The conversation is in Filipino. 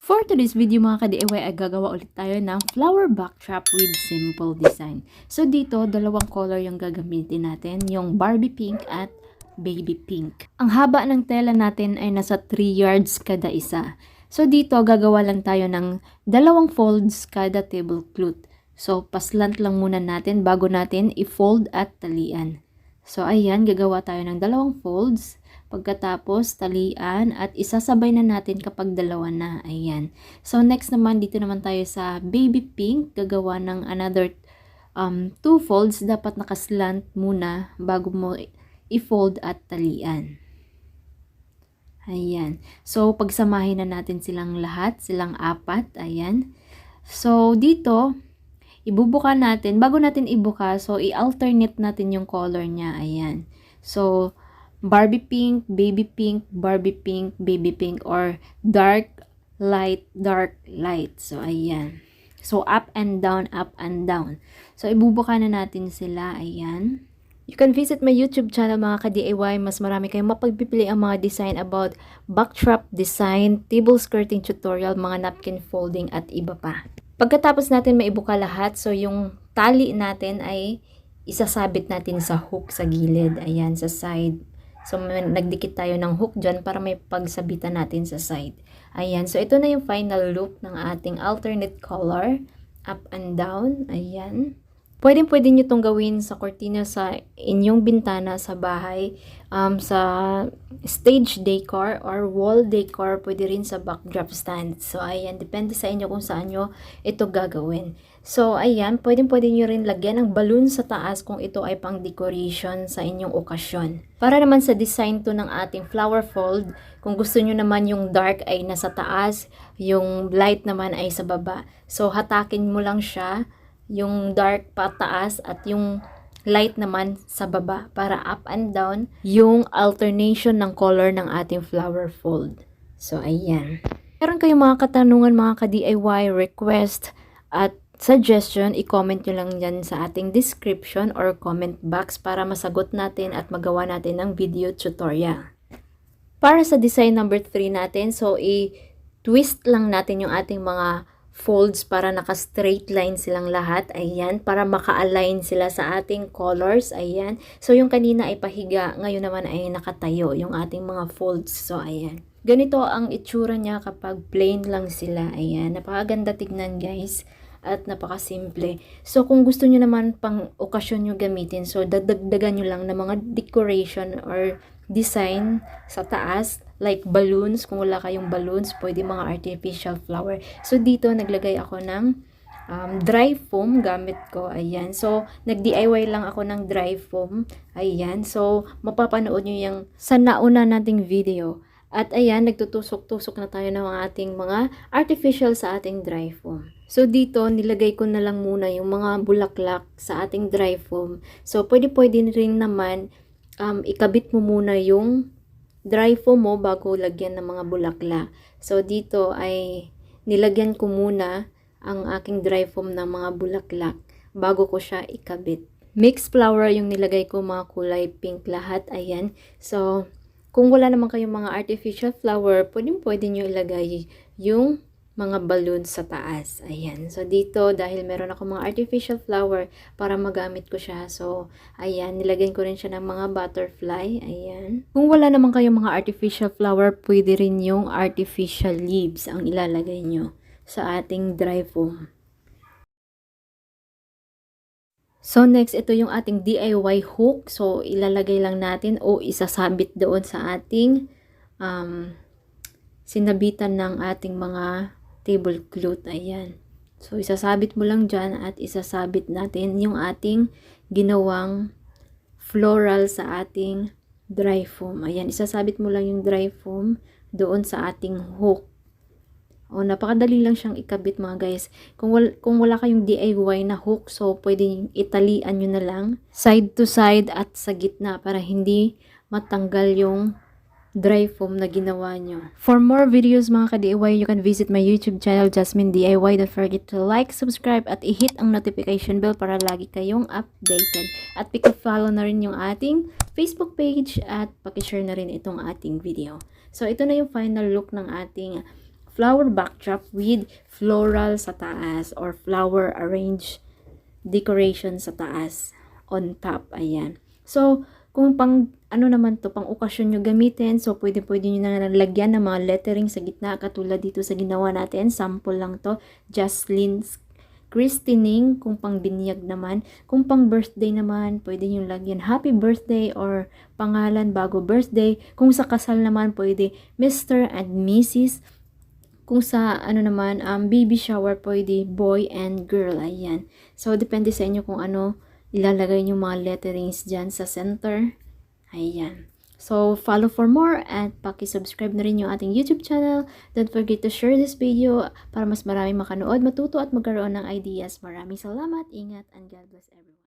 For today's video mga ka-DIY ay gagawa ulit tayo ng flower backdrop with simple design. So dito, dalawang color yung gagamitin natin, yung Barbie pink at baby pink. Ang haba ng tela natin ay nasa 3 yards kada isa. So dito, gagawa lang tayo ng dalawang folds kada tablecloth. So paslant lang muna natin bago natin i-fold at talian. So ayan, gagawa tayo ng dalawang folds. Pagkatapos, talian at isasabay na natin kapag dalawa na. Ayan. So, next naman, dito naman tayo sa baby pink. Gagawa ng another 2 folds. Dapat nakaslant muna bago mo i-fold at talian. Ayan. So, pagsamahin na natin silang lahat. Silang 4. Ayan. So, dito, ibubuka natin. Bago natin ibuka, so, i-alternate natin yung color niya. Ayan. So, Barbie pink, baby pink, Barbie pink, baby pink, or dark, light, dark, light. So, ayan. So, up and down, up and down. So, ibubuka na natin sila. Ayan. You can visit my YouTube channel mga ka-DIY. Mas marami kayong mapagpipili ang mga design about backdrop design, table skirting tutorial, mga napkin folding, at iba pa. Pagkatapos natin maibuka lahat, so yung tali natin ay isasabit natin sa hook sa gilid. Ayan, sa side. So, nagdikit tayo ng hook dyan para may pagsabitan natin sa side. Ayan. So, ito na yung final look ng ating alternate color. Up and down. Ayan. Pwede nyo itong gawin sa cortina sa inyong bintana sa bahay, sa stage decor or wall decor, pwede rin sa backdrop stand. So, ayan, depende sa inyo kung saan nyo ito gagawin. So, ayan, pwede nyo rin lagyan ng balloon sa taas kung ito ay pang decoration sa inyong okasyon. Para naman sa design to ng ating flower fold, kung gusto nyo naman yung dark ay nasa taas, yung light naman ay sa baba. So, hatakin mo lang siya, yung dark pataas at yung light naman sa baba para up and down yung alternation ng color ng ating flower fold. So, ayan. Meron kayong mga katanungan, mga ka-DIY, request at suggestion, i-comment nyo lang dyan sa ating description or comment box para masagot natin at magawa natin ng video tutorial. Para sa design number 3 natin, so i-twist lang natin yung ating mga folds para naka-straight line silang lahat. Ayan, para maka-align sila sa ating colors. Ayan. So, yung kanina ay pahiga, ngayon naman ay nakatayo yung ating mga folds. So, ayan. Ganito ang itsura niya kapag plain lang sila. Ayan, napakaganda tignan guys. At napakasimple. So, kung gusto nyo naman pang okasyon nyo gamitin, so dadagdagan nyo lang ng mga decoration or design sa taas, like balloons. Kung wala kayong balloons, pwede mga artificial flower. So, dito naglagay ako ng dry foam gamit ko. Ayan. So, nag-DIY lang ako ng dry foam. Ayan. So, mapapanood nyo yung sa nauna nating video. At ayan, nagtutusok-tusok na tayo ng ating mga artificial sa ating dry foam. So, dito, nilagay ko na lang muna yung mga bulaklak sa ating dry foam. So, pwede rin naman ikabit mo muna yung dry foam mo bago lagyan ng mga bulaklak. So, dito ay nilagyan ko muna ang aking dry foam ng mga bulaklak bago ko siya ikabit. Mixed flower yung nilagay ko, mga kulay pink lahat. Ayan. So, kung wala naman kayong mga artificial flower, pwede nyo ilagay yung mga balloons sa taas. Ayan. So, dito, dahil meron ako mga artificial flower para magamit ko siya. So, ayan. Nilagyan ko rin siya ng mga butterfly. Ayan. Kung wala naman kayong mga artificial flower, pwede rin yung artificial leaves ang ilalagay nyo sa ating dry foam. So, next, ito yung ating DIY hook. So, ilalagay lang natin o isasabit doon sa ating sinabitan ng ating mga tablecloth. Ayan. So, isasabit mo lang dyan at isasabit natin yung ating ginawang floral sa ating dry foam. Ayan, isasabit mo lang yung dry foam doon sa ating hook. O, napakadali lang siyang ikabit mga guys. Kung wala kayong DIY na hook, so pwedeng italian nyo na lang side to side at sa gitna para hindi matanggal yung dry foam na ginawa nyo. For more videos mga ka-DIY, you can visit my YouTube channel, Jasmine DIY. Don't forget to like, subscribe, at i-hit ang notification bell para lagi kayong updated. At pika-follow na rin yung ating Facebook page at pakishare na rin itong ating video. So, ito na yung final look ng ating flower backdrop with floral sa taas or flower arrange decoration sa taas on top. Ayan. So, kung pang ano naman to, pang okasyon nyo gamitin, so pwede nyo na lagyan ng mga lettering sa gitna, katulad dito sa ginawa natin, sample lang to, Jocelyn's christening, kung pang binyag naman. Kung pang birthday naman, pwede nyo lagyan happy birthday or pangalan bago birthday. Kung sa kasal naman, pwede Mr. and Mrs. Kung sa ano naman, baby shower, pwede boy and girl. Ayan. So, depende sa inyo kung ano ilalagay nyo mga letterings dyan sa center. Ayan. So, follow for more at paki-subscribe na rin yung ating YouTube channel. Don't forget to share this video para mas marami makanood, matuto at magkaroon ng ideas. Maraming salamat, ingat, and God bless everyone.